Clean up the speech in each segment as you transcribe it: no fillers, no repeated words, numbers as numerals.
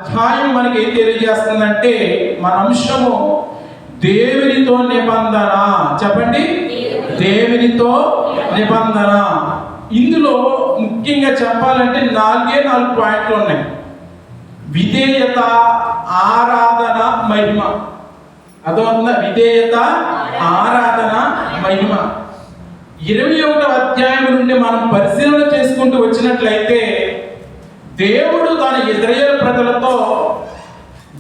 అధ్యాయం మనకి ఏం తెలియజేస్తుందంటే మన అంశము దేవునితో నిబంధన. చెప్పండి, దేవునితో నిబంధన. ఇందులో ముఖ్యంగా చెప్పాలంటే 4 పాయింట్లు ఉన్నాయి. విధేయత, ఆరాధన, మహిమ. అదొక విధేయత, ఆరాధన, మహిమ. 21వ అధ్యాయం నుండి మనం పరిశీలన చేసుకుంటూ వచ్చినట్లయితే దేవుడు తన ఇశ్రాయేలు ప్రజలతో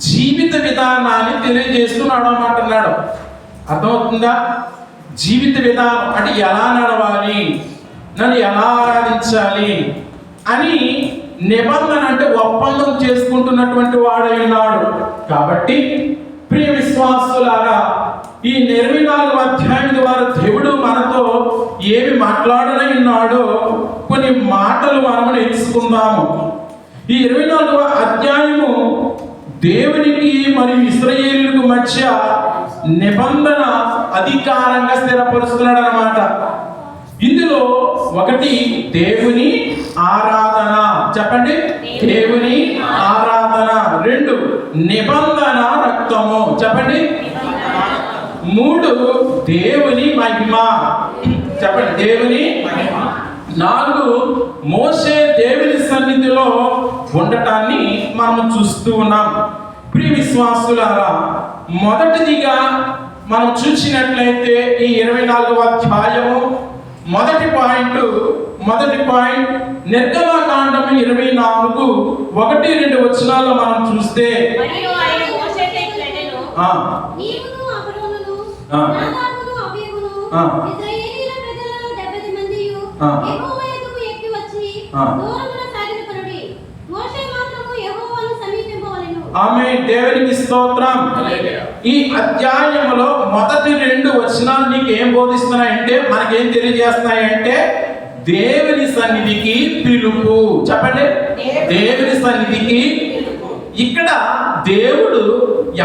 జీవిత విధానాన్ని తెలియజేస్తున్నాడు అన్నమాట. అర్థమవుతుందా? జీవిత విధానం అంటే ఎలా నడవాలి, నన్ను ఎలా ఆరాధించాలి అని నిబంధన అంటే ఒప్పందం చేసుకుంటున్నటువంటి వాడైనాడు. కాబట్టి ప్రియ విశ్వాసులారా, ఈ 24వ అధ్యాయం ద్వారా దేవుడు మనతో ఏమి మాట్లాడనై ఉన్నాడో కొన్ని మాటలు మనం నేర్చుకుందాము. ఈ 24వ అధ్యాయము దేవునికి మరియు ఇశ్రాయేలుకు మధ్య నిబంధన అధికారంగా స్థిరపరుస్తున్నాడు అన్నమాట. ఇందులో ఒకటి దేవుని ఆరాధన. చెప్పండి, దేవుని ఆరాధన. 2 నిబంధన రక్తము. చెప్పండి. 3 దేవుని మహిమ. చెప్పండి, దేవుని మహిమ. 4 మోషే దేవుని సన్నిధిలో ఉండటాన్ని మనం చూస్తూ ఉన్నాం. ప్రియ విశ్వాసులారా, మొదటిదిగా మనం చూసినట్లయితే ఈ 24వ అధ్యాయము మొదటి పాయింట్ నిర్గమకాండము 24 1-2 వచనాల్లో మనం చూస్తే ఆమేన్. దేవునికి స్తోత్రం. ఈ అధ్యాయంలో మొదటి 2 వచనాలు నీకు ఏం బోధిస్తున్నాయంటే, మనకేం తెలియజేస్తున్నాయంటే దేవుని సన్నిధికి పిలుపు. చెప్పండి, దేవుని సన్నిధికి. ఇక్కడ దేవుడు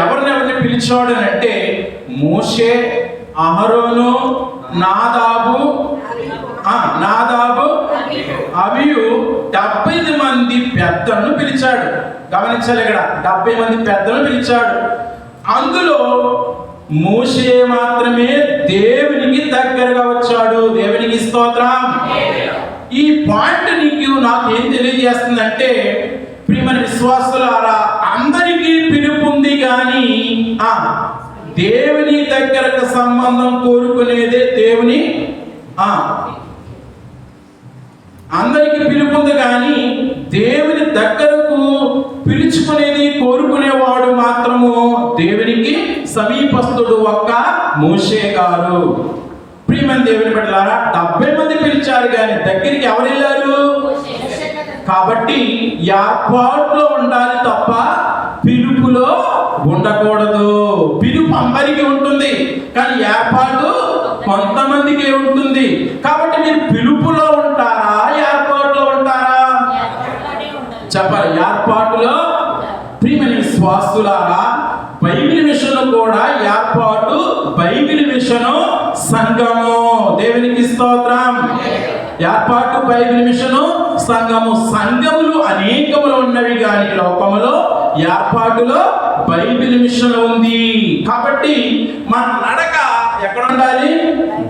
ఎవరినెవరిని పిలిచాడు అంటే మోషే, అహరోను, నాదాబు, అబీయు 70 మంది పెద్దలను పిలిచాడు. గమనించాలి, ఇక్కడ 70 మంది పెద్దలను పిలిచాడు. అందులో మోషే మాత్రమే దేవునికి దగ్గరగా వచ్చాడు. దేవునికి స్తోత్రం. ఈ పాయింట్ నాకు ఏం తెలియజేస్తుందంటే, ప్రియమైన విశ్వాసులారా, అందరికీ పిలుపు ఉంది కానీ దేవుని దగ్గరకు సంబంధం కోరుకునేదే దేవుని. అందరికి పిలుపు ఉంది కానీ దేవుని దగ్గరకు పిలుచుకునేది కోరుకునేవాడు మాత్రము దేవునికి సమీపస్తుడు ఒక్క మోషే గారు. ప్రియమైన దేవుని బిడ్డలారా, 70 మంది పిలిచారు కానీ దగ్గరికి ఎవరు వెళ్ళారు? కాబట్టి ఏర్పాటులో ఉండాలి తప్ప పిలుపులో ఉండకూడదు. పిలుపు అందరికీ ఉంటుంది కానీ ఏర్పాటు కొంతమందికి ఉంటుంది. కాబట్టి మీరు పిలుపులో ఉంటారా, ఏర్పాటులో ఉంటారా? చెప్పాలి, ఏర్పాటులో. ప్రియమైన విశ్వాసులారా, బైబిల్ విషయంలో కూడా ఏర్పాటు, బైబిల్ విషయం సంఘము. దేవునికి స్తోత్రం. ఏర్పాటు, బైబిల్ మిషను, సంఘము. సంఘములు అనేకములు ఉన్నవి కానీ లోకములో ఏర్పాటులో బైబిల్ మిషన్ ఉంది. కాబట్టి మన నడక ఎక్కడ ఉండాలి?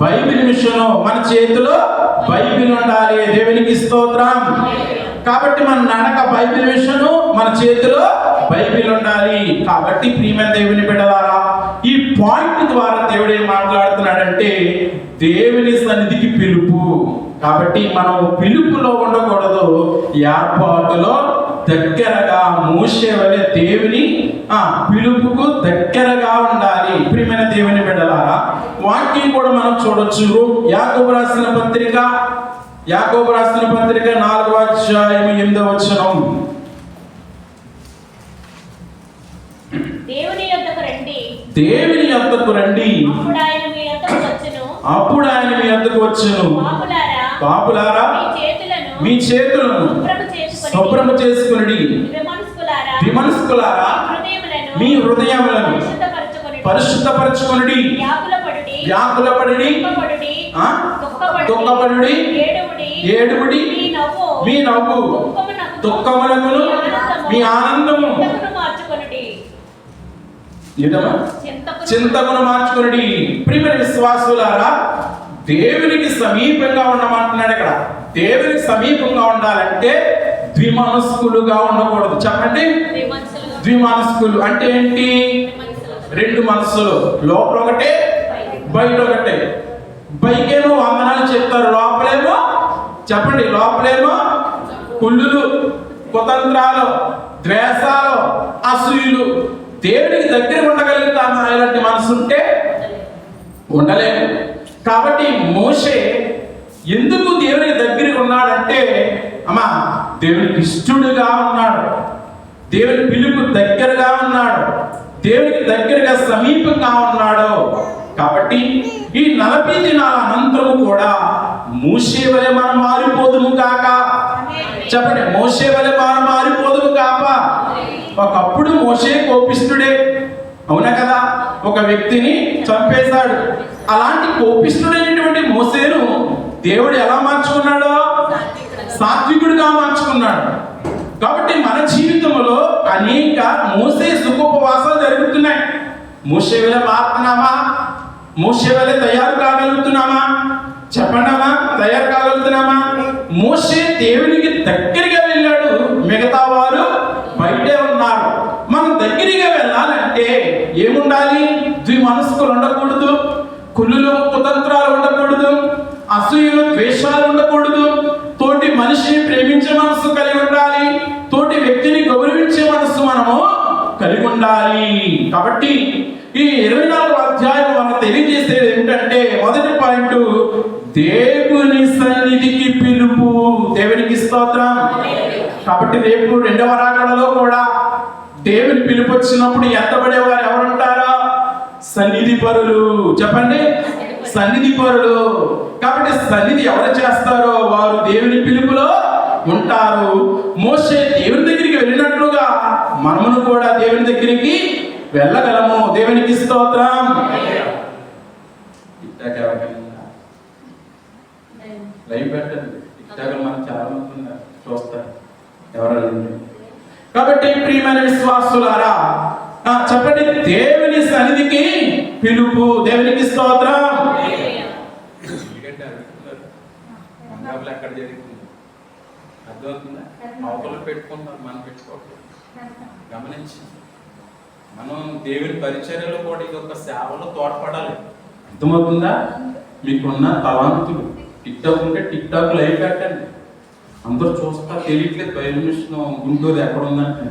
Bible machine. మన చేతిలో బైబిల్ ఉండాలి. దేవునికి స్తోత్రం. కాబట్టి మన నడక బైబిల్ మిషను, మన చేతిలో బైబిల్ ఉండాలి. కాబట్టి ప్రియమైన దేవుని బిడ్డలారా, ఈ పాయింట్ ద్వారా దేవుడు ఏం మాట్లాడుతున్నాడంటే దేవుని సన్నిధికి పిలుపు. కాబట్టి మనం పిలుపులో ఉండకూడదు, ఏర్పాటులో దగ్గరగా మోషే వలె దేవుని పిలుపుకు దగ్గరగా ఉండాలి. ప్రియమైన దేవుని బిడ్డలారా, వాక్యం కూడా మనం చూడొచ్చు. యాకోబు రాసిన పత్రిక 4వ అధ్యాయం 8వ వచనం. దేవుని యొద్దకు రండి, అప్పుడు ఆయన మీ యొద్దకు వచ్చును. పాపులారా, మీ చేతులను శుభ్రము చేసుకొనుడి, విమనస్కులారా, మీ హృదయములను పరిశుద్ధపరచుకొనుడి, వ్యాకులపడుడి, దుఃఖపడుడి, ఏడువుడి, మీ నవ్వు దుఃఖమునకును మీ ఆనందము చింతకును మార్చుకొనుడి. ప్రియమైన విశ్వాసులారా, దేవునికి సమీపంగా ఉండమంటున్నాడు ఇక్కడ. దేవునికి సమీపంగా ఉండాలంటే ద్విమనస్కులుగా ఉండకూడదు. చెప్పండి, ద్విమనస్కులు అంటే ఏంటి? రెండు మనస్సులు, లోపల ఒకటే బయట ఒకటే. పైకేమో వందనాలు చెప్తారు, లోపలేమో చెప్పండి, లోపలేమో కుళ్ళులు, కుతంత్రాలు, ద్వేషాలు, అసూయలు. దేవునికి దగ్గర ఉండగలుగుతామా? ఇలాంటి మనసు ఉంటే ఉండలేము. కాబట్టి మోషే ఎందుకు దేవునికి దగ్గరికి ఉన్నాడంటే, అమ్మా దేవునికి ఇష్టడుగా ఉన్నాడు, దేవుని పిలుపు దగ్గరగా ఉన్నాడు, దేవునికి దగ్గరగా సమీపంగా ఉన్నాడు. కాబట్టి ఈ 40 దినాల అనంతరము కూడా మోషే వలె మనం మారిపోదుము కాక. చెప్పండి, మోషే వలె మనం మారిపోదుము కాక. ఒకప్పుడు మోషే కోపిష్ఠుడే, అవునా కదా? ఒక వ్యక్తిని చంపేశాడు. అలాంటి కోపిష్ఠుడైనటువంటి మోషేను దేవుడు ఎలా మార్చుకున్నాడో సాత్వికుడిగా మార్చుకున్నాడు. కాబట్టి మన జీవితంలో అనేక మోషే సుఖోపవాసాలు జరుగుతున్నాయి. మోషే వలె మారుతున్నామా? మోషే వలె తయారు కాగలుగుతున్నామా? చెప్పండమ్మా, తయారు కాగలుగుతున్నామా? మోషే దేవునికి దగ్గరగా వెళ్ళాడు, మిగతా వారు బయటే ఉన్నారు. మనం దగ్గరగా వెళ్ళాలంటే ఏముండాలి? ద్విమనస్కులు ఉండకూడదు, కుళ్ళులు కుతంత్రాలు ఉండకూడదు, అసూయలు ద్వేషాలు ఉండకూడదు, తోటి మనిషిని ప్రేమించే మనసు కలిగి ఉండాలి, తోటి వ్యక్తిని గౌరవించే మనసు మనము కలిగి ఉండాలి. కాబట్టి ఈ 24వ అధ్యాయం మనకు తెలియజేసేది ఏంటంటే, మొదటి పాయింట్ దేవుని సన్నిధికి పిలుపు. దేవునికి స్తోత్రం. కాబట్టి రేపు 2వ రాకడలో కూడా దేవుని పిలుపు వచ్చినప్పుడు ఎత్తబడేవారు ఎవరుంటారో? సన్నిధి పరులు. చెప్పండి, సన్నిధి పరులు. కాబట్టి సన్నిధి ఎవరు చేస్తారో వారు దేవుని పిలుపులో ఉంటారు. మోషే దేవుని దగ్గరికి వెళ్ళినట్లుగా మనమును కూడా దేవుని దగ్గరికి వెళ్ళగలము. దేవునికి స్తోత్రం. లైవ్ పెట్టండి, మనం చాలా మంది చూస్తారు ఎవరు. కాబట్టి ప్రియమైన విశ్వాసులారా, చెప్పండి, దేవుని సన్నిధికి పిలుపు. దేవునికి స్తోత్రం. ఎక్కడ జరుగుతుంది అర్థమవుతుందా? అవతలు పెట్టుకుంటాం, మనం పెట్టుకోవట్లేదు. గమనించి మనం దేవుని పరిచర్యలో కూడా ఇది ఒక సేవలో తోడ్పడాలి. అర్థమవుతుందా? మీకున్న తలాంతులు, టిక్టాక్ ఉంటే టిక్టాక్ లైవ్ పెట్టండి, అందరూ చూస్తా. తెలియట్లేదు బయలుమిషన్ గుంటూరు ఎక్కడ ఉందంటే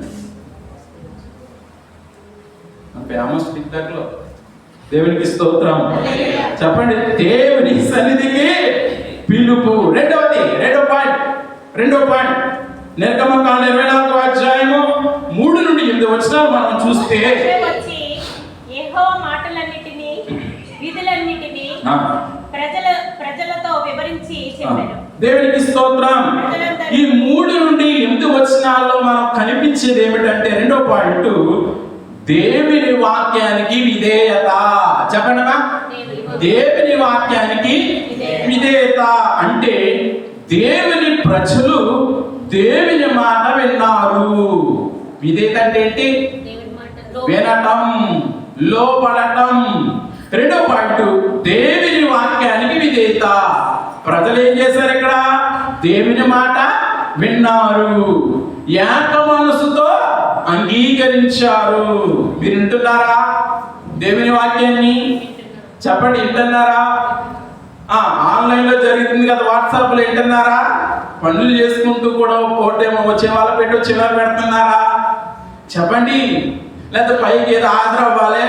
ఫేమస్ టిక్టాక్ లో. దేవునికి స్తోత్రం. చెప్పండి, దేవుని సన్నిధికి పిలుపు. రెండవ పాయింట్ నిర్గమకాండం 24వ అధ్యాయము 3 నుండి 8 వచనాలు మనం చూస్తే, యెహోవా మాటలన్నిటిని విధులన్నిటిని ప్రజలతో వివరించి చెప్పాడు. దేవునికి స్తోత్రం. ఈ 3 నుండి 8 వచనాల్లో మనం కనిపించేది ఏమిటంటే, రెండో పాయింట్ దేవుని వాక్యానికి విధేయత. చెప్పండి, దేవుని వాక్యానికి విధేయత అంటే దేవుని ప్రజలు దేవుని మాట విన్నారు. విధేయత అంటే ఏంటి? వినటం, లోబడటం. రెండో పాయింట్ దేవుని వాక్యానికి విధేయత. ప్రజలు ఏం చేశారు? ఇక్కడ దేవుని మాట విన్నారు, ఏక మనసుతో అంగీకరించారు. మీరు వింటున్నారా దేవుని వాక్యాన్ని? చెప్పండి, వింటున్నారా? ఆన్లైన్ లో జరుగుతుంది కదా, వాట్సాప్ లో వింటున్నారా? పనులు చేసుకుంటూ కూడా కోటేమో వచ్చే వాళ్ళ పెట్టి వచ్చే వాళ్ళు పెడుతున్నారా? చెప్పండి. లేదా పైకి ఏదో హాజరు అవ్వాలి,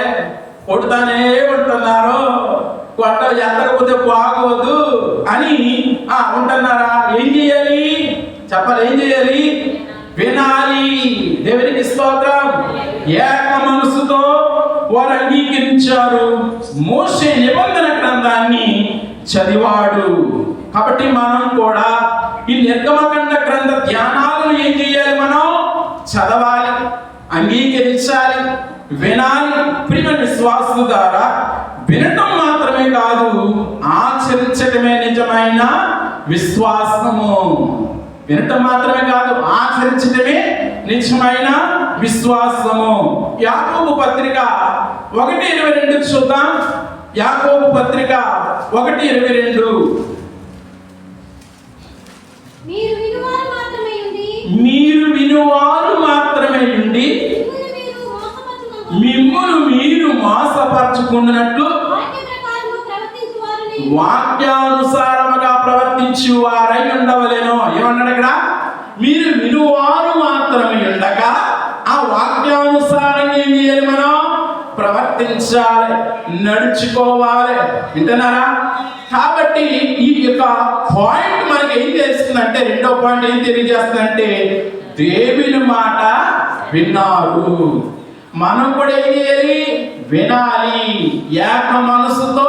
కొడుతానే ఉంటున్నారు, కొట్ట ఎత్తకపోతే బాగోదు అని ఉంటున్నారా? ఏం చేయాలి? చెప్పాలి, ఏం చేయాలి? వినాలి. దేవునికి స్తోత్రం. ఏక మనసుతో వారు అంగీకరించారు. మోషే నిబంధన గ్రంథాన్ని చదివాడు. కాబట్టి మనం కూడా ఈ నిర్గమకాండ గ్రంథ ధ్యానాలను ఏం చేయాలి? మనం చదవాలి, అంగీకరించాలి, వినాలి. ప్రియమైన విశ్వాసుల ద్వారా వినటం మాత్రమే కాదు, ఆచరించడమే నిజమైన విశ్వాసము. వినటం మాత్రమే కాదు, ఆచరించడమే నిజమైన విశ్వాసము. యాకోబు పత్రిక 1:22 చూద్దాం. యాకోబు పత్రిక 1:22. మీరు వినువారు మాత్రమే ఉండి మిమ్మును మీరు మోసపరచుకున్నట్లు వాక్యానుసారముగా ప్రవర్తించు వారై ఉండవలెను. ఏమన్నాడు ఇక్కడ? మీరు వినువారు మాత్రమే ఉండక ఆ వాక్యానుసారంగా ఏం చేయాలి? మనం ప్రవర్తించాలి, నడుచుకోవాలి. వింటున్నారా? కాబట్టి ఈ యొక్క పాయింట్ మనకి ఏం చేస్తుందంటే, రెండో పాయింట్ ఏం తెలియజేస్తుందంటే, దేవుని మాట విన్నారు. మనం కూడా ఏం చేయాలి? వినాలి, ఏక మనసుతో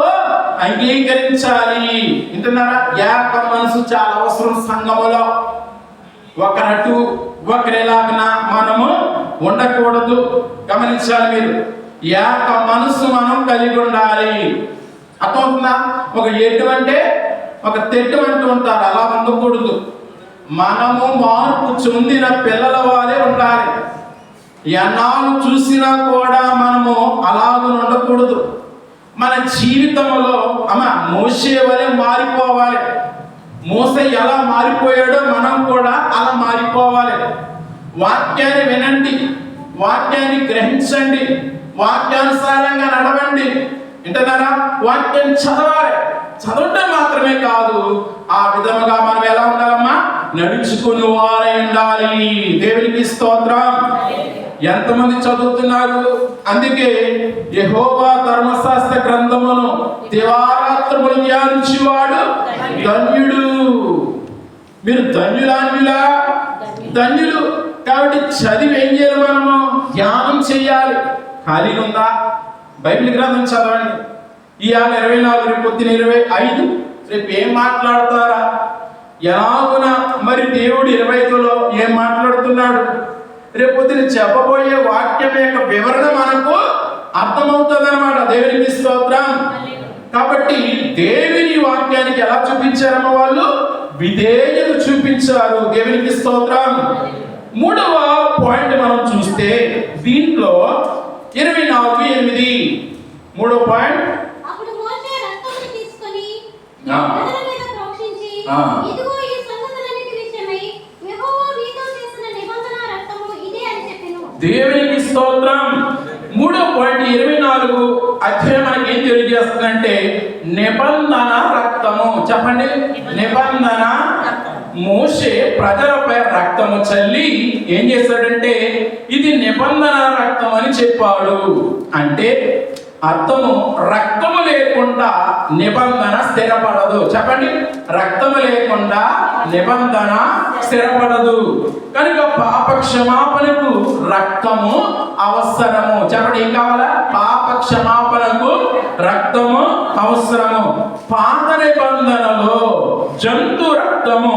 అంగీకరించాలి. వింటున్నారా? ఏక మనసు చాలా అవసరం సంఘములో. ఒకరటు ఒకరిలాగా మనము ఉండకూడదు. గమనించాలి మీరు. ఏక మనసు మనం కలిగి ఉండాలి. అర్థమవుతుందా? ఒక ఎటు అంటే ఒక తెట్టు అంటూ ఉంటారు, అలా ఉండకూడదు. మనము మార్పు చెందిన పిల్లల వారే ఉండాలి. ఎన్నాళ్ళు చూసినా కూడా మనము అలాగ ఉండకూడదు. మన జీవితంలో మోషే వలె మారిపోవాలి. మోసే ఎలా మారిపోయాడో మనం కూడా అలా మారిపోవాలి. వాక్యాన్ని వినండి, వాక్యాన్ని గ్రహించండి, వాక్యానుసారంగా నడవండి. వింటున్నారా? వాక్యాన్ని చదవాలి. చదవటం మాత్రమే కాదు, ఆ విధముగా మనం ఎలా ఉండాలమ్మా? నడుచుకుని వారై ఉండాలి. దేవునికి స్తోత్రం. ఎంతమంది చదువుతున్నారు? అందుకే యెహోవా ధర్మశాస్త్ర గ్రంథమును దివారాత్రములు ధ్యానించువాడు ధన్యుడు. మీరు ధన్యులా? ధన్యులు. కాబట్టి చదివి ఏం చేయాలి? మనము ధ్యానం చేయాలి. ఖాళీగా ఉందా? బైబిల్ గ్రంథం చదవండి. ఇవాళ 24, రేపు పొద్దున 25. రేపు ఏం మాట్లాడతారా? ఎలాగున మరి దేవుడు 25లో ఏం మాట్లాడుతున్నాడు? రేపు పొద్దున చెప్పబోయే వాక్యం యొక్క వివరణ మనకు అర్థమవుతుంది అన్నమాట. దేవునికి స్తోత్రం. కాబట్టి దేవుని వాక్యానికి ఎలా చూపించారమ్మ? వాళ్ళు విధేయత చూపించారు. దేవునికి స్తోత్రం. మూడవ పాయింట్ మనం చూస్తే దీంట్లో 24:8. మూడవ పాయింట్. అప్పుడు మోషే రక్తమును తీసుకొని ప్రజల మీద ప్రోక్షించి, ఇదిగో ఈ సంగతులన్నిటి విషయమై యెహోవా మీతో చేసిన నిబంధన రక్తము ఇదే అని చెప్పెను. దేవునికి స్తోత్రం. మూడవ పాయింట్ 24 అధ్యాయం మనకి ఏం తెలియజేస్తుందంటే, నిబంధన రక్తము. చెప్పండి, నిబంధన. మోషే ప్రజలపై రక్తము చల్లి ఏం చేశాడంటే, ఇది నిబంధన రక్తం అని చెప్పాడు. అంటే అర్థము, రక్తము లేకుండా నిబంధన స్థిరపడదు. చెప్పండి, రక్తము లేకుండా నిబంధన స్థిరపడదు. కనుక పాప క్షమాపణకు రక్తము అవసరము. చెప్పండి, ఏం కావాలా? పాప క్షమాపణకు రక్తము అవసరము. పాత నిబంధనలో జంతు రక్తము,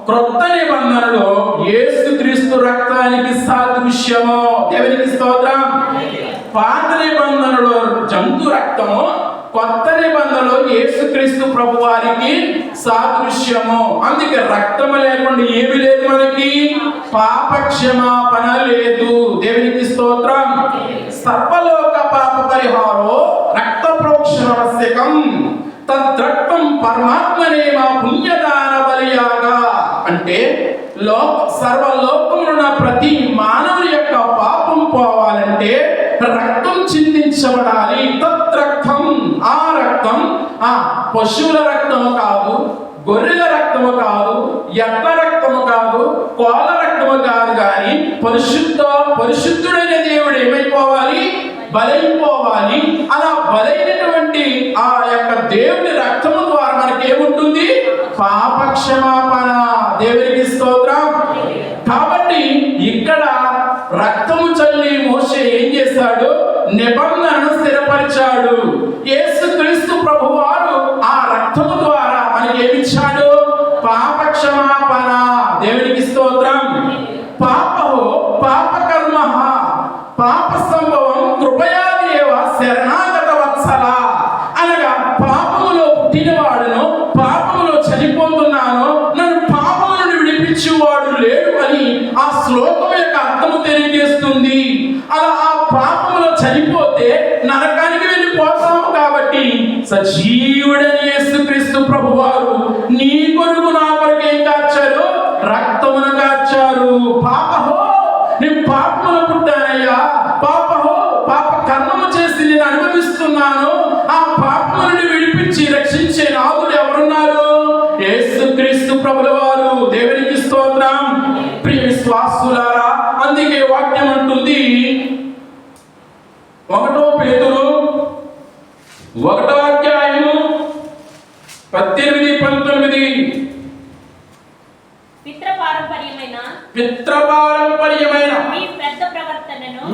క్రొత్త నిబంధనలో యేసుక్రీస్తు రక్తానికి సాదృశ్యము. దేవునికి స్తోత్రం. పాత నిబంధనలో జంతు రక్తము, కొత్త నిబంధనలో యేసుక్రీస్తు ప్రభు వారికి సాదృశ్యము. అందుకే రక్తము లేకుండా ఏమి లేదు మనకి? పాప క్షమాపణ లేదు. దేవునికి స్తోత్రం. సర్వలోక పాప పరిహారో రక్త ప్రోక్షణ ఆవశ్యకం, తద్రక్తం పరమాత్మనేమ పుణ్యదాన బలియాగా. అంటే సర్వలోకమున ప్రతి మానవుని యొక్క పాపం పోవాలంటే రక్తం చిందించబడాలి. తద్రక్తం, ఆ రక్తం పశువుల రక్తము కాదు, గొర్రెల రక్తము కాదు, ఎడ్ల రక్తము కాదు, కోళ్ళ రక్తము కాదు. కానీ పరిశుద్ధుడైన దేవుడు ఏమైపోవాలి? బలైపోవాలి. అలా బలైనటువంటి ఆ యొక్క దేవుని రక్తము ద్వారా మనకి ఏముంటుంది? పాప క్షమాపణ. దేవునికి స్తోత్రం. కాబట్టి ఇక్కడ రక్తము చల్లి మోషే ఏం చేశాడు? నిబంధనను స్థిరపరిచాడు. యేసుక్రీస్తు ప్రభువారు ఆ రక్తము ద్వారా మనకి ఏమిచ్చాడు? పాప క్షమాపణ. దేవునికి స్తోత్రం. పాప కర్మ పాప సంభవం కృపయాదేవ శరణాగత వత్సల. అనగా పాపములో పుట్టినవాడును, పాపములో చనిపోతున్నాను, నన్ను పాపములను విడిపించువా చనిపోతే నరకానికి వెళ్ళిపోతాము. కాబట్టి సజీవుడైన యేసుక్రీస్తు ప్రభువారు నీ కొరకు నా కొరకు ఏం కార్చారు? రక్తమును కార్చారు. పాపహో నేను పాపమును పుట్టానయ్యా, పాపహో పాప కర్మము చేసి నేను అనుభవిస్తున్నాను. ఆ పాపము నుండి విడిపించి రక్షించే నాథుడు ఎవరున్నారు? యేసుక్రీస్తు ప్రభుల వారు. దేవునికి స్తోత్రం. ప్రియ విశ్వాసులారా, అందుకే వాక్యం అంటుంది 1 పేతురు 1వ అధ్యాయము 18-19 పిత్రపారంపర్యమైన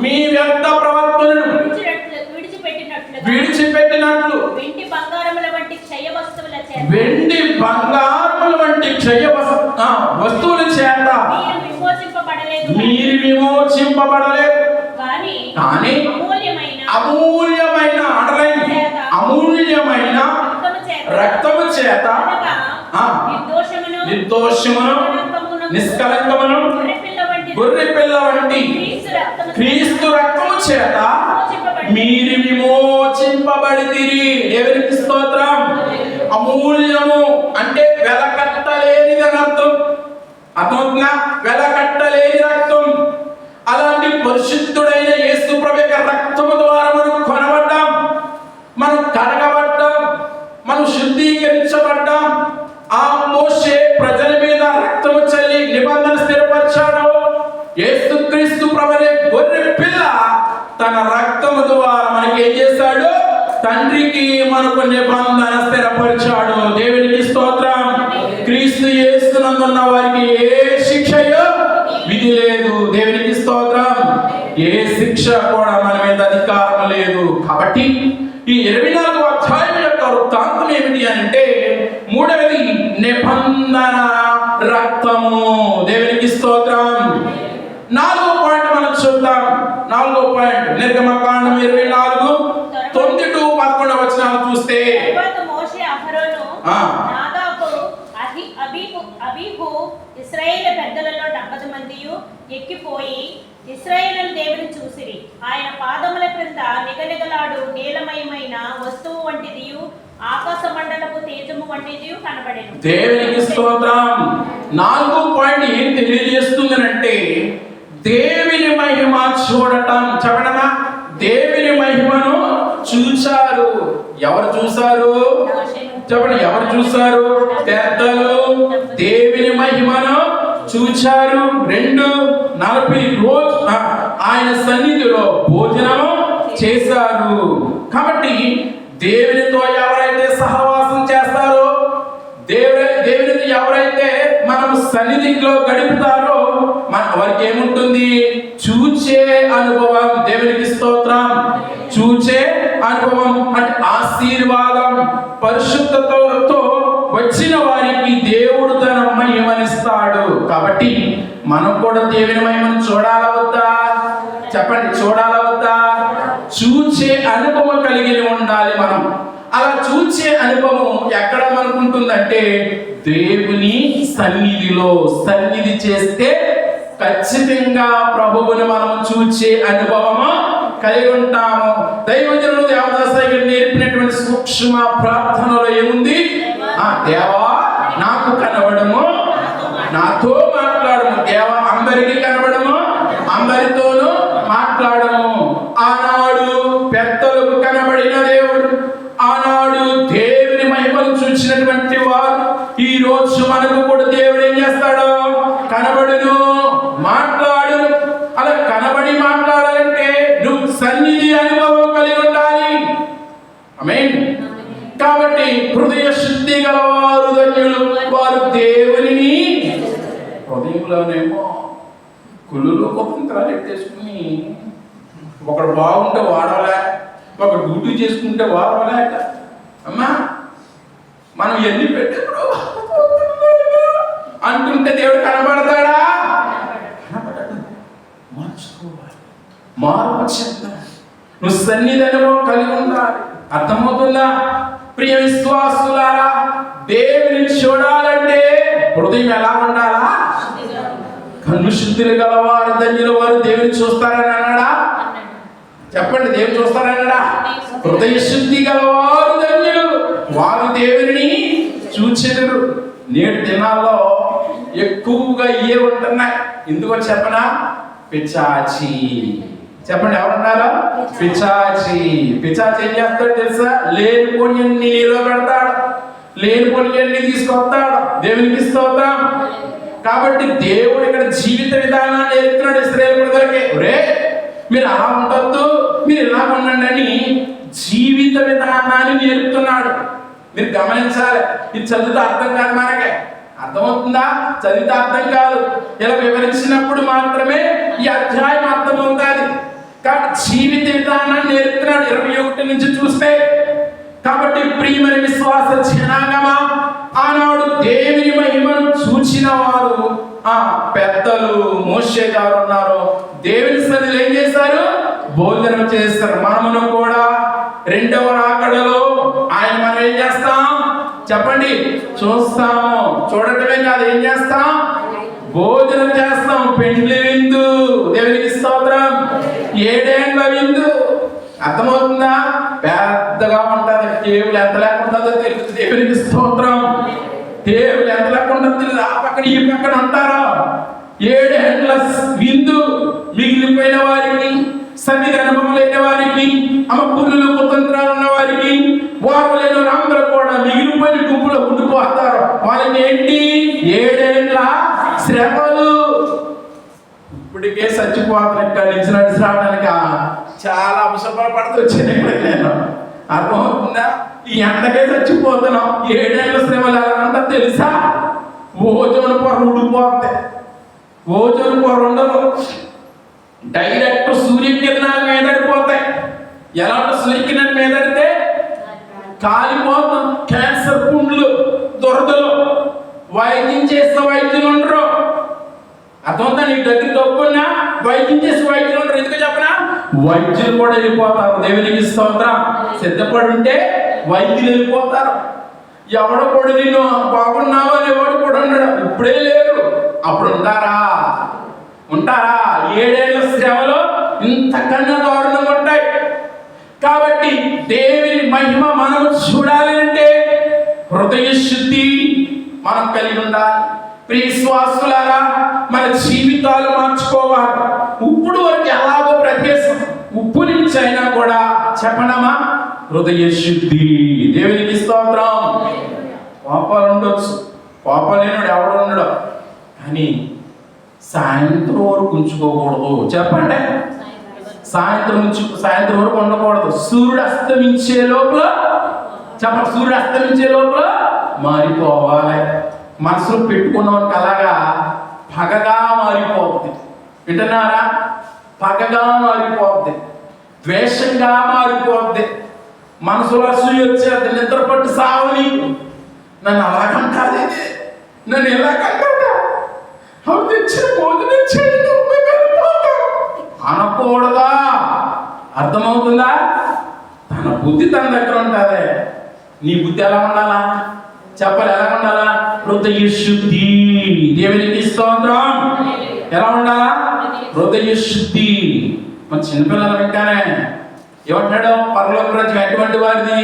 మీ వ్యర్థ ప్రవర్తనను విడిచిపెట్టినట్లు వెండి బంగారముల వంటి క్షయ వస్తువుల చేత మీరు విమోచింపబడలేదు, కానీ అమూల్యమైన రక్తము చేత నిర్దోషమును నిష్కలంకమును గొర్రెపిల్ల వంటి క్రీస్తు రక్తము చేత మీరు విమోచింపబడితిరి. దేవునికి స్తోత్రం. అమూల్యము అంటే వెలకట్టలేనిది అని అర్థం. అర్థమవుతుందా? వెలకట్టలేని రక్తం. అలాంటి పరిశుద్ధుడైన యేసు ప్రభు యొక్క రక్తము ద్వారా మనం కొనబడ్డాం, మనం కడగబడ్డాం, మనం శుద్ధీకరించబడ్డాం. ఆ మోషే ప్రజల మీద రక్తము చల్లి నిబంధన స్థిరపరిచాడు. యేసుక్రీస్తు ప్రభువే గొర్రె పిల్ల తన రక్తము ద్వారా మనకి ఏం చేశాడు? తండ్రికి మనకు నిబంధన స్థిరపరిచాడు. దేవునికి స్తోత్రం. క్రీస్తు యేసునందున్న వారికి ఏ శిక్షయో విధి లేదు. దేవునికి స్తోత్రం. ఏ శిక్ష కూడా మన మీద అధికారం లేదు. కాబట్టి ఈ 24వ అధ్యాయం యొక్క వృత్తాంతం ఏమిటి అంటే, మూడవది నిబంధన రక్తము. దేవునికి స్తోత్రం. 4వ పాయింట్ మనం చూద్దాం. 4వ పాయింట్ నిర్గమకాండం 24:9-11 చూస్తే అబీహు ఇశ్రాయేలు పెద్దలలో 70 మందియు ఎక్కిపోయి ఇశ్రాయేలు దేవుని చూసిరి. ఆయన పాదముల క్రింద నిగనిగలాడు నీలమయమైన వస్తువు వంటిదియు ఆకాశ మండలపు తేజము వంటిదియు కనబడెను. దేవునికి స్తోత్రం. 4వ పాయింట్ ఏం తెలియజేస్తుందనంటే, దేవుని మహిమ చూడటం. చెప్పడమా? దేవుని మహిమను చూశారు. ఎవరు చూశారు? చెప్పండి, ఎవరు చూశారు? పెద్దలు దేవుని మహిమను చూశారు. 40 రోజు ఆయన సన్నిధిలో భోజనం చేశారు. కాబట్టి దేవునితో ఎవరైతే సహవాసం చేస్తారో, దేవునితో ఎవరైతే మనం సన్నిధిలో గడుపుతారో వారికి ఏముంటుంది? చూచే అనుభవం. దేవునికి స్తోత్రం. చూచే అనుభవం అంటే ఆశీర్వాదం. పరిశుద్ధతతో వచ్చిన వారికి దేవుడు తన మహిమనిస్తాడు. కాబట్టి మనం కూడా దేవుని మహిమను చూడాలా వద్దా? చెప్పండి, చూడాలా వద్దా? చూచే అనుభవం కలిగి ఉండాలి మనం. అలా చూచే అనుభవం ఎక్కడ మనకు ఉంటుందంటే, దేవుని సన్నిధిలో. సన్నిధి చేస్తే ఖచ్చితంగా ప్రభువుని మనం చూచే అనుభవము కలిగి ఉంటాము. దైవజనుడు దేవదాసయ్య గారు నేర్పినటువంటి సూక్ష్మ ప్రార్థనలో ఏముంది? దేవా నాకు కనబడము, నాతో మాట్లాడము. దేవా అందరికీ కనబడము, అందరితోనూ మాట్లాడము. ఆనాడు పెద్దలకు కనబడిన దేవుడు, ఆనాడు దేవుని మహిమను చూసినటువంటి వారు ఈ రోజు మనకు కూడా దేవుడు ఏం చేస్తాడు? కనబడును, మాట్లాడును. అలా కనబడి మాట్లాడాలంటే నువ్వు సన్నిధి అనుభవం కలిగి ఉండాలి. ఆమేన్. కాబట్టి హృదయ శుద్ధి గల వారు ధన్యులు, వారు దేవునిని. హృదయంలోనేమో కుళ్ళులు కుతంత్రాలు ఎట్టేసుకుని, ఒకడు బాగుంటే వాడవలేక, ఒక డ్యూటీ చేసుకుంటే వాడవలేక, అమ్మా మనం ఎన్ని పెట్టాడు అంటుంటే దేవుడు కనబడతాడా? మార్పు చెందాలి. నువ్వు సన్నిధి అనుభవం కలిగి ఉండాలి. అర్థమవుతుందా? ప్రియ విశ్వాసులారా, దేవుని చూడాలంటే హృదయం ఎలా ఉండాలా? కన్ను శుద్ధులు గలవారు ధన్యులు, వారు దేవుని చూస్తారని అన్నాడా? చెప్పండి, దేవుని చూస్తారన్నాడా? హృదయ శుద్ధి గలవారు ధన్యులు, వారు దేవుని చూచెదరు. నేటి దినాల్లో ఎక్కువగా ఇవే ఉంటున్నాయి. ఎందుకో చెప్పనా? పిచాచి. చెప్పండి, ఎవరున్నారో? పిచాచి. పిచాచి ఏం చేస్తాడు తెలుసా? లేనిపోని అన్ని నీలో పెడతాడు, లేనిపోని అన్ని తీసుకొస్తాడు. దేవునికి స్తోత్రం. కాబట్టి దేవుడు ఇక్కడ జీవిత విధానాన్ని నేర్పుతున్నాడు ఇశ్రాయేలు ప్రజలకి. ఒరే, మీరు అలా ఉండొద్దు, మీరు ఇలా ఉండండి అని జీవిత విధానాన్ని నేర్పుతున్నాడు. మీరు గమనించాలి. ఇది చదివితే అర్థం కాదు, మనకే అర్థమవుతుందా? చదివితే అర్థం కాదు, ఇలా వివరించినప్పుడు మాత్రమే ఈ అధ్యాయం అర్థమవుతుంది. కాబట్టి జీవిత విధానాన్ని నేర్పుతున్నాడు 21 నుంచి చూస్తే. కాబట్టి ప్రియమైన విశ్వాస జనాంగమా, ఆనాడు దేవుని మహిమను చూచిన వారు పెద్దలు మోషే గారు ఉన్నారు. దేవుని సన్నిధిలో ఏం చేశారు? భోజనం చేస్తారు. మనమును కూడా రెండవ రాకడలో ఆయన మనం ఏం చేస్తాం? చెప్పండి, చూస్తాము. చూడటమే కాదు, ఏం చేస్తాం? భోజనం చేస్తాం. పెండ్లి విందు. దేవునికి స్తోత్రం. 7 ఏళ్ల విందు. అర్థమవుతుందా? పెద్దగా ఉంటుంది. టేబుల్ ఎంత లేకుంటుందో తెలుసు. దేవునికి స్తోత్రం. టేబుల్ ఎంత లేకుండా తెలుసు. ఆ పక్కన ఈ పక్కన ఉంటారా? 7 ఏళ్ల విందు. మిగిలిపోయిన వారికి, సన్నిధి అనుభవం లేని వారికి, అమక్కులు కుతంత్రాలు ఉన్న వారికి, వారు లేని అందరూ కూడా మిగిలిపోయిన గుంపులో ఉండిపోతారు. వాళ్ళకి ఏంటి? 7 ఏళ్ల శ్రమలు. ఇప్పటికే చచ్చిపోతాను. ఇక్కడ నుంచి నడిచి రావడానికి చాలా అవసరం పడుతూ వచ్చాను ఇక్కడ నేను. అర్థమవుతుందా? ఈ ఎండకే చచ్చిపోతున్నాం. 7 ఏళ్ల శ్రమలు ఎలా ఉంటా తెలుసా? ఓజోన్ పొర ఊడిపోతాయి. ఓజోన్ పొర ఉండదు. డైరెక్ట్ సూర్యకిరణాలు మీదడిపోతాయి. ఎలా ఉంటుంది? సూర్యకిరణాలు మీదడితే కాలిపోతాం. క్యాన్సర్ పుండ్లు, దురదలు. వైద్యం చేస్తే వైద్యులు ఉండరు. అర్థమవుతా? నీ దగ్గర డబ్బున్నా వైద్యం చేసి వైద్యులు ఉండరు. ఎందుకు చెప్పనా? వైద్యులు కూడా వెళ్ళిపోతారు. దేవునికి స్తోత్రం. సిద్ధపడి ఉంటే వైద్యులు వెళ్ళిపోతారు. ఎవడు కూడా నిన్ను బాగున్నావా అని ఎవడు కూడా ఉండడు. ఇప్పుడే లేరు, అప్పుడు ఉంటారా? 7 ఏళ్ల శ్రమలో ఇంతకన్నా దారుణంగా ఉంటాయి. కాబట్టి దేవుని మహిమ మనం చూడాలి అంటే హృదయ శుద్ధి మనం కలిగి ఉండాలి. ప్రియ విశ్వాసులారా, మన జీవితాలు మార్చుకోవాలి. ఇప్పుడు వరకు ఎలాగో ప్రదేశం ఉప్పు నుంచి అయినా కూడా చెప్పనమా? హృదయ శుద్ధి. దేవునికి స్తోత్రం. పాపాలు ఉండొచ్చు, పాపాలు లేనివాడు ఎవడు ఉండడు. కానీ సాయంత్రం వరకు ఉంచుకోకూడదు. చెప్పండి, సాయంత్రం వరకు ఉండకూడదు. సూర్యుడు అస్తమించే లోపల, చెప్పండి, సూర్యుడు అస్తమించే లోపల మారిపోవాలి. మనసులో పెట్టుకున్నవానికి అలాగా పగగా మారిపోద్ది. వింటున్నారా? పగగా మారిపోద్ది, ద్వేషంగా మారిపోద్ది. మనసులో అసూయ వచ్చేది. నిద్ర పట్టు సావని, నన్ను అలాగంటాది, నన్ను ఎలాగంటాడా, అవి తెచ్చిన భోజనం చేయను అనకూడదా? అర్థమవుతుందా? తన బుద్ధి తన దగ్గర ఉంటుంది. నీ బుద్ధి ఎలా ఉండాలా? చెప్పాలి, ఎలా ఉండాలా? హృదయ శుద్ధి. దేవునికి స్తోత్రం. ఎలా ఉండాలా? హృదయ శుద్ధి. మన చిన్నపిల్లలు వింటానే ఏమంటాడు? పరలోక రాజ్యం ఎటువంటి వారిది?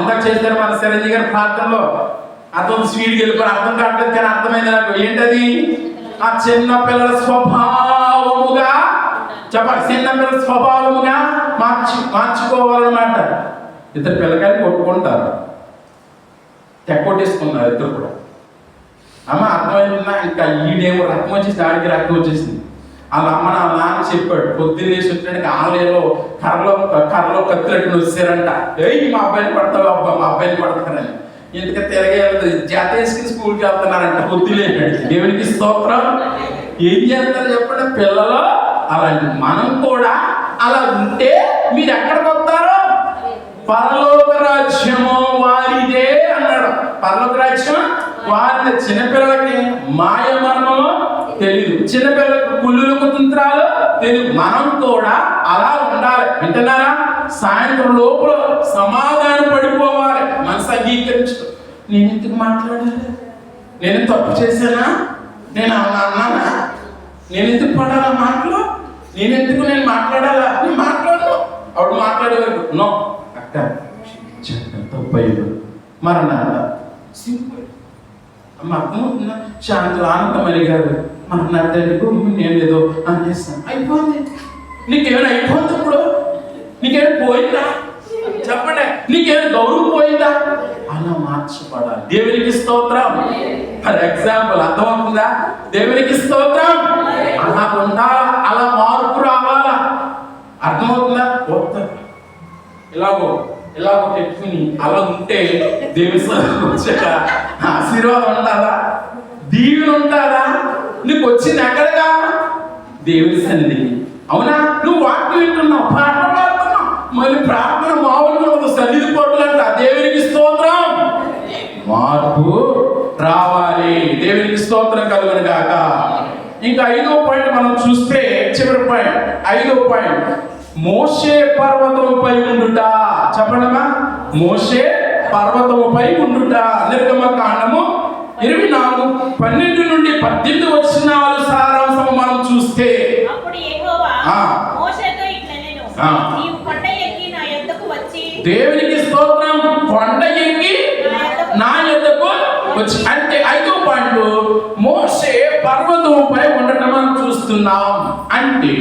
ఇందాక చేస్తారు మన చిరంజీవి గారి ప్రార్థనలో. అర్థం స్వీడ్కి వెళ్ళిపోయి అర్థం కావట్లేదు, కానీ అర్థమైంది నాకు. ఏంటది? ఆ చిన్న పిల్లల స్వభావముగా, చెప్పండి, చిన్న పిల్లల స్వభావముగా మార్చుకోవాలన్నమాట. ఇద్దరు పిల్లకాయలు కొట్టుకుంటారు, తెక్కొట్టేసుకున్నారు ఇద్దరు కూడా. అమ్మ అర్థమైందా? ఇంకా ఈడేమో రక్తం వచ్చేసి ఆడికి రక్తం వచ్చేసింది. వాళ్ళ అమ్మ నా నాన్న చెప్పాడు, పొద్దున్నేసి వచ్చానికి ఆలయంలో కర్రలో కత్తిరెట్టును వచ్చారంట. మా అబ్బాయిని పడతావు, మా అబ్బాయిని పడతారని. ఎందుకు తిరగే జాత వేసుకుని స్కూల్కి వెళ్తున్నారంట పొద్దులేనాడు. దేవునికి స్తోత్రం. ఏం చేస్తారు చెప్పండి పిల్లలు? అలాంటి మనం కూడా అలా ఉంటే మీరు ఎక్కడికి వస్తారు? పరలోక రాజ్యము వారిదే అన్నాడు. పరలోక రాజ్యం వారిదే. చిన్నపిల్లలకి మాయ మర్మము తెలియదు, చిన్నపిల్లలకు కుళ్ళు కుతంత్రాలు తెలియదు. మనం కూడా అలా ఉండాలి. వింటున్నారా? సాయంత్రం లోపల సమాధాన పడిపోవాలి. మనసు అంగీకరించడం. నేను ఎందుకు మాట్లాడాలి? నేను తప్పు చేశానా? నేను అన్నానా? నేను ఎందుకు పడాలా మాటలు? నేను మాట్లాడాలా? నేను మాట్లాడాలి. అప్పుడు మాట్లాడేవారు నో అక్క తప్పయ్యాడు మరణాల సింపుల్ అర్థమవుతుందా? శాంతులు ఆనందమణి గారు మరణాలకు నేను ఏదో అనేస్తాను అయిపోయింది. నీకేమైనా అయిపోయింది? ఇప్పుడు నీకేమైనా పోయిందా? చెప్పండి, నీకేమైనా గౌరవం పోయిందా? అలా మార్చబడాలి. దేవునికి స్తోత్రం. ఫర్ ఎగ్జాంపుల్ అర్థమవుతుందా? దేవునికి స్తోత్రం. అలా ఉండాలా, అలా మార్పు రావాలా. అర్థమవుతుందా? ఇలాగో పెట్టుకుని అలా ఉంటే దేవుని వచ్చాక ఆశీర్వాదం ఉంటుందా? దీవెన ఉంటుందా? నీకు వచ్చింది ఎక్కడగా? దేవుని సన్నిధికి. అవునా? నువ్వు వాక్యం వింటున్నావు, ప్రార్థన పాడుతున్నావు, మళ్ళీ ప్రార్థన మామూలుగా సన్నిధి పడులంట. దేవునికి స్తోత్రం. మార్పు రావాలి. దేవునికి స్తోత్రం కలుగును గాక. ఇంకా 5వ పాయింట్ మనం చూస్తే, చివరి పాయింట్ 5వ పాయింట్, మోషే పర్వతముపై ఉండుట. చెప్పండమ్మా, మోషే పర్వతముపై ఉండుట. నిర్గమకాండము 24:12 నుండి 18 వచనాలు సారాంశం మనం చూస్తే, అప్పుడు యెహోవా మోషేతో ఇట్లనెను, నీవు కొండ ఎక్కి నా యొద్దకు వచ్చి. దేవునికి స్తోత్రం. కొండ ఎక్కి నా యొద్దకు వచ్చి అంటే 5వ పాయింట్, మోషే పర్వతముపై ఉండటం మనం చూస్తున్నాం. అంటే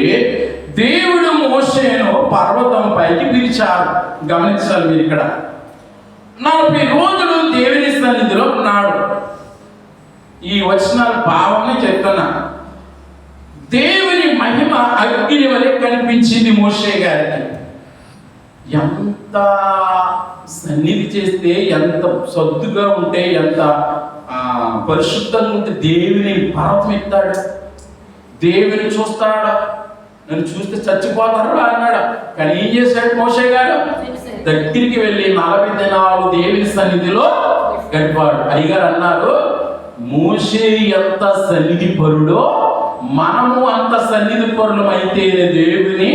దేవుడు మోషేను పర్వతం పైకి పిలిచారు. గమనించాలి మీరు ఇక్కడ. 40 రోజులు దేవుని సన్నిధిలో ఉన్నాడు. ఈ వచనాల భావమే చెప్తున్నా. దేవుని మహిమ అగ్ని వలె కనిపించింది మోషే గారికి. ఎంత సన్నిధి చేస్తే, ఎంత సద్దుగా ఉంటే, ఎంత పరిశుద్ధంగా ఉంటే దేవుని పర్వతం ఎత్తాడు, దేవుని చూస్తాడు. నన్ను చూస్తే చచ్చిపోతారు అన్నాడు. కానీ ఏం చేశాడు మోషే గారు? దగ్గరికి వెళ్ళి 40 దినాలు దేవుని సన్నిధిలో గడిపాడు. అయ్యగారు అన్నారు, మోషే ఎంత సన్నిధి పరుడో మనము అంత సన్నిధి పరులం అయితే దేవుని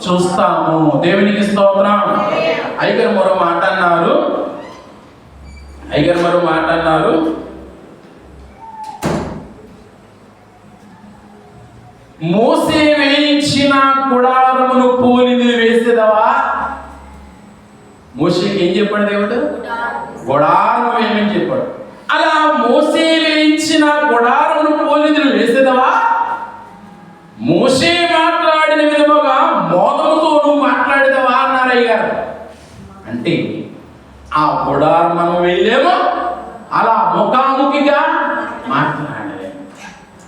చూస్తాము. దేవునికి స్తోత్రం. అయ్యగారు మరో మాట అన్నారు, మోసే వేయించిన గుడారమును పోలిది వేసేదవా? మోషేకి ఏం చెప్పాడు దేవుడు? గుడారం వేయమని చెప్పాడు. అలా మోసే వేయించిన గుడారమును పోలిది వేసేదవా? మోసే మాట్లాడిన విధముగా మోదముతో నువ్వు మాట్లాడేదవా అన్నారు అయ్యగారు. అంటే ఆ గుడారం మనం వెళ్ళేమో, అలా ముఖాముఖిగా మాట్లాడలేము.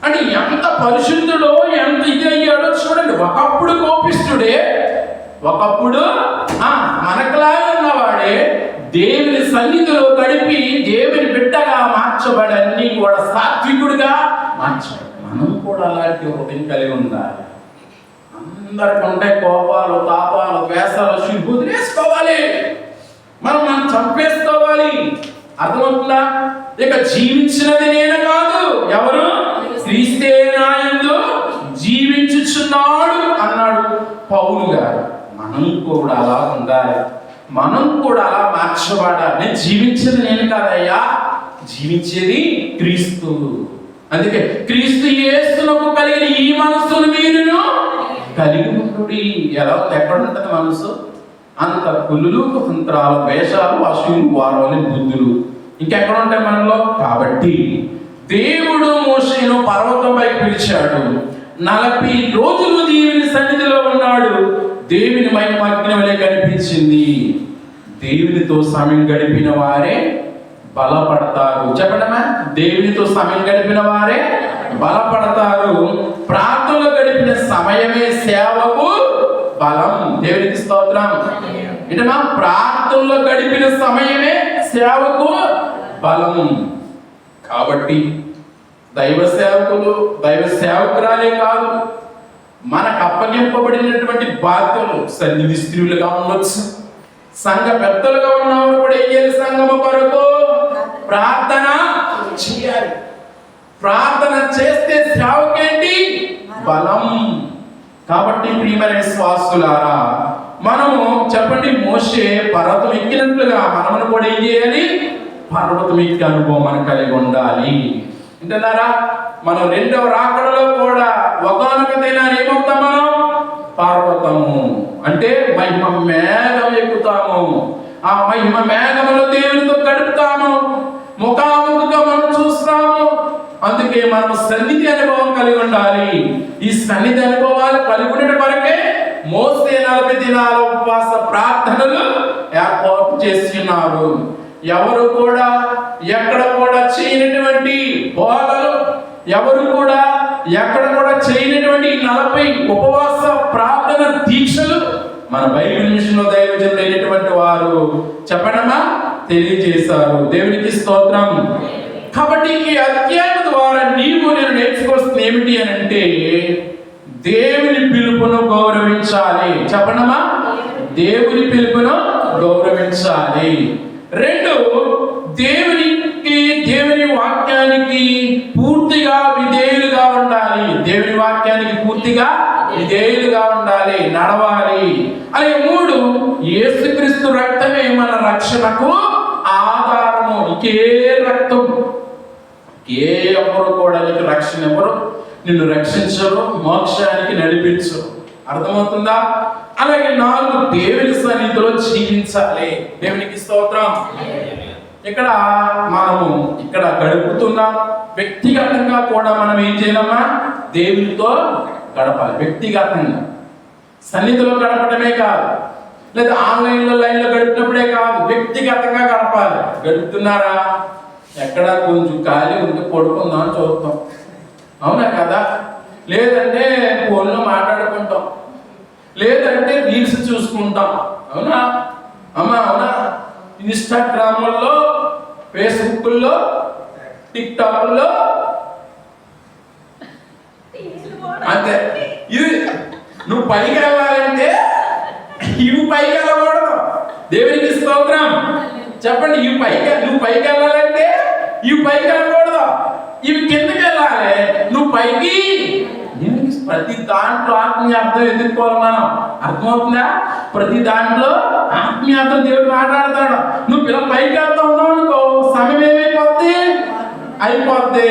అంటే ఎంత పరిశుద్ధుడో, ఎంత ఇది అయ్యాడో చూడండి. ఒకప్పుడు కోపిస్తుడే, ఒకప్పుడు మనకులాగా ఉన్నవాడే దేవుని సన్నిధిలో గడిపి దేవుని బిడ్డగా మార్చబడి అన్ని కూడా సాత్వికుడిగా మార్చాడు. మనం కూడా అలాంటి హృదయం కలిగి ఉండాలి. అందరికి ఉంటాయి కోపాలు, తాపాలు, ద్వేషాలు, వదిలేసుకోవాలి. మనం చంపేసుకోవాలి. అర్థమవుతుందా? ఇక జీవించినది నేను కాదు, ఎవరు? క్రీస్తే నాయందు జీవించుచున్నాడు అన్నాడు పౌలు గారు. మనం కూడా అలా ఉండాలి. మనం కూడా అలా మార్చబడాలి. నేను జీవించేది నేను కాదయ్యా, జీవించేది క్రీస్తు. అందుకే క్రీస్తు యేసునకు కలిగిన ఈ మనస్సును మీరును కలిగి ఉండుడి. ఎలా ఎక్కడ ఉంటుంది మనసు? అంత కులులు, కుతంత్రాలు, వేషాలు, అసూలు, వారాలు, బుద్ధులు ఇంకెక్కడ ఉంటాయి మనలో? కాబట్టి దేవుడు మోషేను పర్వతంపై పిలిచాడు. 40 రోజులు దేవుని సన్నిధిలో ఉన్నాడు. దేవుని మహిమ అగ్ని వలె కనిపించింది. దేవునితో సమయం గడిపిన వారే బలపడతారు. చెప్పండమ్మా, దేవునితో సమయం గడిపిన వారే బలపడతారు. ప్రార్థనలో గడిపిన సమయమే సేవకు బలం. దేవునికి స్తోత్రం. ఏంటమ్మా? ప్రార్థనలో గడిపిన సమయమే సేవకు బలం. కాబట్టి దైవ సేవకులు, దైవ సేవకురాలే కాదు, మనకు అప్పగింపబడినటువంటి బాధ్యతలు సన్నిధి స్త్రీలుగా ఉండొచ్చు, సంఘ పెద్దలుగా ఉన్నవారు కూడా ఏం చేయాలి? సంఘము కొరకు ప్రార్థన చేయాలి. ప్రార్థన చేస్తే సేవకేంటి? బలం. కాబట్టి ప్రియమైన విశ్వాసులారా, మనము చెప్పండి, మోషే పర్వతం ఎక్కినట్లుగా మనము కూడా ఏం చేయాలి? పర్వతం ఎక్కి అనుభవం మనకు కలిగి ఉండాలి. వింటున్నారా? మనం 2వ రాకడలో కూడా ఒకానొక దినాన్ని ఏమవుతాం? మనం పర్వతము అంటే మహిమ మేఘం ఎక్కుతాము. ఆ మహిమ మేఘంలో దేవునితో గడుపుతాము, ముఖాముఖిగా మనం చూస్తాము. అందుకే మనం సన్నిధి అనుభవం కలిగి ఉండాలి. ఈ సన్నిధి అనుభవాలు కలిగి ఉండడం వరకే మోసే 40 దినాల ఉపవాస ప్రార్థనలు ఏర్పాటు చేస్తున్నారు. ఎవరు కూడా ఎక్కడ కూడా చేయనటువంటి బోధలు, ఎవరు కూడా ఎక్కడ కూడా చేయనటువంటి 40 ఉపవాస ప్రార్థన దీక్షలు మన బైబిల్ మిషన్లో దైవజనులైనటువంటి వారు చెప్పడమా తెలియజేశారు. దేవునికి స్తోత్రం. కాబట్టి ఈ అధ్యాయం ద్వారా నీవు నేను నేర్చుకోవాల్సింది ఏమిటి అని అంటే, దేవుని పిలుపును గౌరవించాలి. చెప్పడమా దేవుని పిలుపును గౌరవించాలి. 2, దేవుని వాక్యానికి పూర్తిగా విధేయులుగా ఉండాలి. దేవుని వాక్యానికి పూర్తిగా విధేయులుగా ఉండాలి, నడవాలి. అలాగే 3, యేసుక్రీస్తు రక్తమే మన రక్షణకు ఆధారము. ఇంకే రక్తం, ఎవరు కూడా నీకు రక్షణ ఎవరు నిన్ను రక్షించరు, మోక్షానికి నడిపించరు. అర్థమవుతుందా? అలాగే 4, దేవుని సన్నిధిలో జీవించాలి. దేవునికి స్తోత్రం. ఇక్కడ మనము గడుపుతున్నాం. వ్యక్తిగతంగా కూడా మనం ఏం చేయాలమ్మా? దేవునితో గడపాలి. వ్యక్తిగతంగా సన్నిధిలో గడపడమే కాదు, లేదా ఆన్లైన్లో లైన్లో గడిపినప్పుడే కాదు, వ్యక్తిగతంగా గడపాలి. గడుపుతున్నారా? ఎక్కడ కొంచెం ఖాళీ ఉంటే పడుకుందాం చూస్తాం, అవునా కదా? లేదంటే ఫోన్లో మాట్లాడుకుంటాం, లేదంటే రీల్స్ చూసుకుంటాం, అవునా అమ్మా? అవునా? ఇన్స్టాగ్రామ్లో, ఫేస్బుక్లో, టిక్టాక్లో అంతే. ఇది నువ్వు పైకి వెళ్ళాలంటే ఇవి పైకి వెళ్ళకూడదు. దేవునికి స్తోత్రం. చెప్పండి, నువ్వు పైకి వెళ్ళాలంటే ఇవి పైకి వెళ్ళకూడదు, ఇవి కిందకి వెళ్ళాలి. నువ్వు పైకి ప్రతి దాంట్లో ఆత్మీయార్థం ఎదుర్కోవాలి మనం. అర్థమవుతుందా? ప్రతి దాంట్లో ఆత్మీయార్థం దేవుడు మాట్లాడతాడు. నువ్వు పైకి వెళ్తా ఉన్నావు అనుకో, సమయం అయిపోద్ది.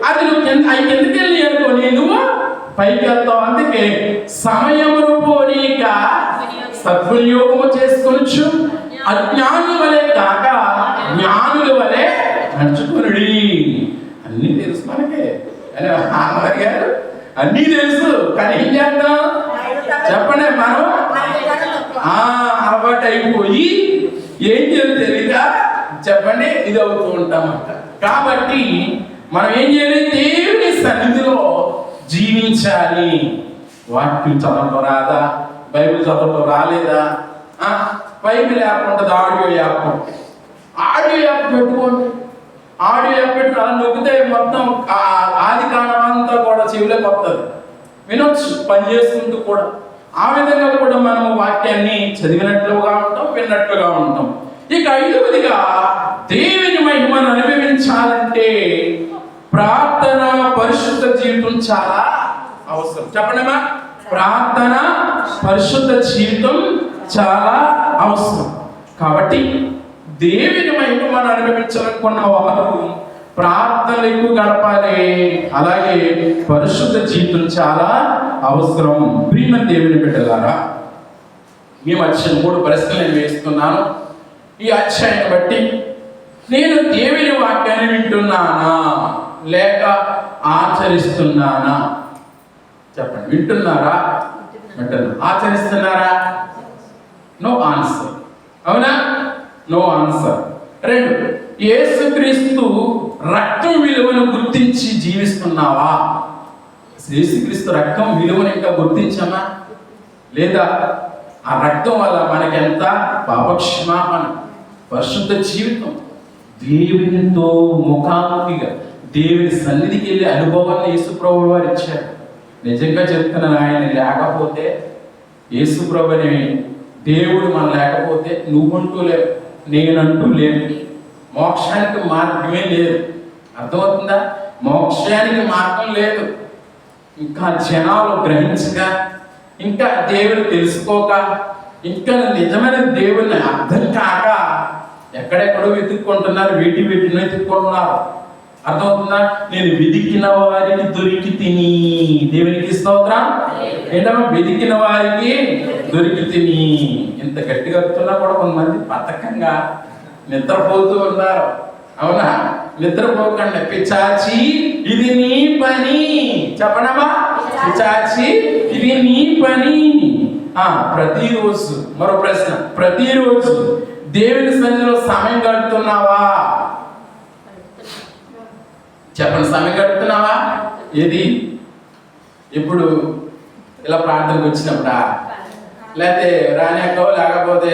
అది నువ్వు కిందకి వెళ్ళి అనుకోని నువ్వు పైకి వెళ్తావు. అందుకే సమయమును పోనీక సద్వినియోగము చేసుకోవచ్చు. అజ్ఞానుల వలె కాక జ్ఞానుల వలె నడుచుకునుడి. అన్నీ తెలుసు మనకే గారు, అన్నీ తెలుసు. కానీ ఏం చేద్దాం చెప్పండి? మనం అలవాటు అయిపోయి ఏం చేయాలి తెలియక చెప్పండి ఇది అవుతూ ఉంటామంట. కాబట్టి మనం ఏం చేయాలి? దేవుని సన్నిధిలో జీవించాలి. వాక్యం చదవటం రాదా? బైబిల్ చదవటం రాలేదా? బైబిల్ యాప్ ఉంటుంది, ఆడియో యాప్ పెట్టుకోండి. ఆడియో యాప్ పెట్టి అలా నొక్కితే మొత్తం ఆది కాండం అంతా కూడా చెవిలోకి వస్తుంది, వినొచ్చు పని చేసుకుంటూ కూడా. ఆ విధంగా కూడా మనం వాక్యాన్ని చదివినట్లుగా ఉంటాం, విన్నట్లుగా ఉంటాం. ఇక 5వదిగా దేవుని మహిమను అనుభవించాలంటే ప్రార్థన, పరిశుద్ధ జీవితం చాలా అవసరం. చెప్పండమ్మా, ప్రార్థన, పరిశుద్ధ జీవితం చాలా అవసరం. కాబట్టి దేవుని మహిమ మనం అనుభవించాలనుకున్న వారు ప్రార్థనలు ఎక్కువ గడపాలి. అలాగే పరిశుద్ధ జీవితం చాలా అవసరం. ప్రియమైన దేవుని బిడ్డలారా, మీ మధ్య 3 ప్రశ్నలు నేను వేస్తున్నాను. ఈ అధ్యాయాన్ని బట్టి నేను దేవుని వాక్యాన్ని వింటున్నానా లేక ఆచరిస్తున్నానా? చెప్పండి. వింటున్నారా? ఆచరిస్తున్నారా? No answer. అవునా? No answer. 2, యేసుక్రీస్తు రక్తం విలువను గుర్తించి జీవిస్తున్నావా? యేసుక్రీస్తు రక్తం విలువను ఇంకా గుర్తించామా లేదా? ఆ రక్తం వల్ల మనకెంత పాపక్షమాపణ, పరిశుద్ధ జీవితం, దేవునితో ముఖాముఖిగా దేవుని సన్నిధికి వెళ్ళే అనుభవాన్ని యేసుప్రభువు వారు ఇచ్చారు. నిజంగా చెప్తున్నాను, ఆయన లేకపోతే, యేసుప్రభుని దేవుడు మనం లేకపోతే నువ్వంటూ లేవు, నేనంటూ లేవు. మోక్షానికి మార్గమే లేదు. అర్థమవుతుందా? మోక్షానికి మార్గం లేదు. ఇంకా జనాలు గ్రహించక, ఇంకా దేవుని తెలుసుకోక, ఇంకా నిజమైన దేవుని అర్థం కాక ఎక్కడెక్కడో వెతుక్కుంటున్నారు, వీటిని వెతుక్కుంటున్నారు. అర్థమవుతుందా? నేను వెతికిన వారికి దొరికి తిని. దేవునికి స్తోత్రం. ఏంటమ్మా వెతికిన వారికి దొరికితిని. ఇంత గట్టిగా అరుతున్నా కూడా కొంతమంది బద్ధకంగా నిద్రపోతూ ఉన్నారు. అవునా? నిద్రపోకండి. పిచాచి ఇది నీ పని. చెప్పనమ్మా, పిచాచి ఇది నీ పని. ప్రతిరోజు మరో ప్రశ్న, ప్రతిరోజు దేవుని సన్నిధిలో సమయం గడుపుతున్నావా? చెప్పండి, సమయం గడుపుతున్నావా? ఏది? ఇప్పుడు ఇలా ప్రార్థనకు వచ్చినప్పుడా, లేకపోతే రానేకో, లేకపోతే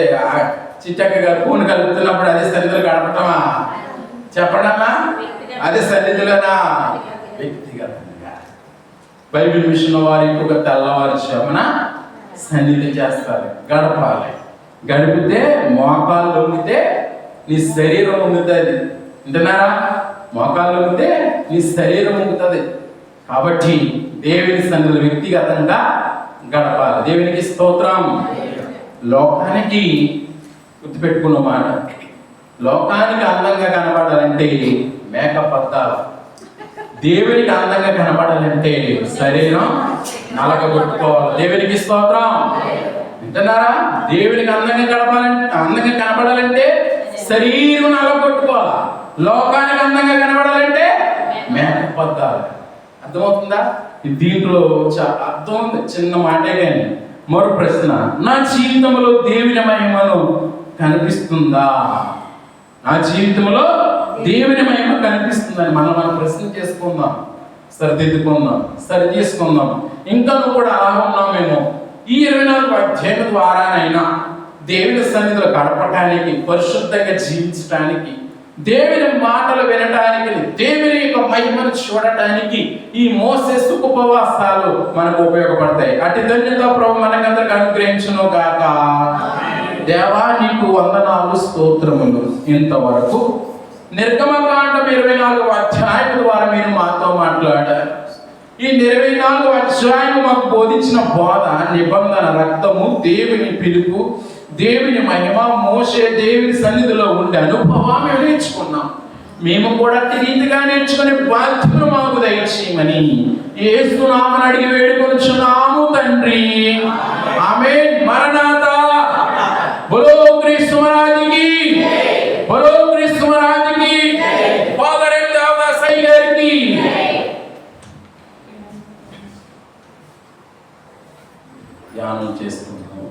చిట్టక్క గారు ఫోన్ కలుపుతున్నప్పుడు అదే సన్నిధిలో గడపటమా? చెప్పడమ్మా, అదే సన్నిధిలోనా? వ్యక్తిగతంగా బైబిల్ మిషన్ వారు ఇంకొక తెల్లవారుజామున సన్నిధి చేస్తారు, గడపాలి. గడిపితే మోకాలు లొంగితే నీ శరీరం వంగుతుంది. వింటున్నారా? మోకాలు లొంగితే నీ శరీరం వంగుతుంది. కాబట్టి దేవుని సన్నిధిలో వ్యక్తిగతంగా గడపాలి. దేవునికి స్తోత్రం. లోకానికి గుర్తుపెట్టుకున్న మాట, లోకానికి అందంగా కనబడాలంటే మేకప్ అద్దాలి. దేవునికి అందంగా కనబడాలంటే శరీరం నలగగొట్టుకోవాలి. దేవునికి స్తోత్రం. వింటున్నారా? దేవునికి అందంగా కనబడాలంటే శరీరం నలగొట్టుకోవాలి. లోకానికి అందంగా కనబడాలంటే మేకప్ అద్దాలి. అర్థమవుతుందా? దీంట్లో చాలా అర్థం ఉంది. చిన్న మాటే కానీ. మరో ప్రశ్న, నా జీవితంలో దేవుని మహిమను కనిపిస్తుందా? నా జీవితంలో దేవుని మహిమ కనిపిస్తుందని మనం ప్రశ్న చేసుకుందాం, సరిదిద్దుకుందాం, సరి చేసుకుందాం. ఇంకా కూడా అలా ఉన్నామేమో. ఈ 24 అధ్యాయం ద్వారానైనా దేవుని సన్నిధిలో గడపటానికి, పరిశుద్ధంగా జీవించడానికి, దేవుని మాటలు వినటానికి, దేవుని యొక్క మహిమను చూడటానికి ఈ మోసే ఉపవాసాలు మనకు ఉపయోగపడతాయి. అటు ధన్యత ప్రభు మనకందరికి అనుగ్రహించును గాక. దేవా నీకు వందనాలు, స్తోత్రములు. ఇంతవరకు నిర్గమకాండం 24 అధ్యాయం ద్వారా మీరు మాతో మాట్లాడారు. ఈ 24 అధ్యాయం మాకు బోధించిన బోధ, నిబంధన రక్తము, దేవుని పిలుపు, దేవుని మహిమ, మోషే దేవుని సన్నిధిలో ఉండే అనుభవం నేర్చుకున్నాం. మేము కూడా రీతిగా నేర్చుకునే బాధ్యతను మాకు దయచేయమని యేసు నామమున అడిగి వేడుకొనుచున్నాము తండ్రి. ఆమేన్. మరణాతా. బోలో క్రీస్తు మహారాజుకి, బోలో క్రీస్తు మహారాజుకి, ఫాదర్ అండ్ దేవదాస్ అయ్య గారికి. ధ్యానం చేస్తున్నాము.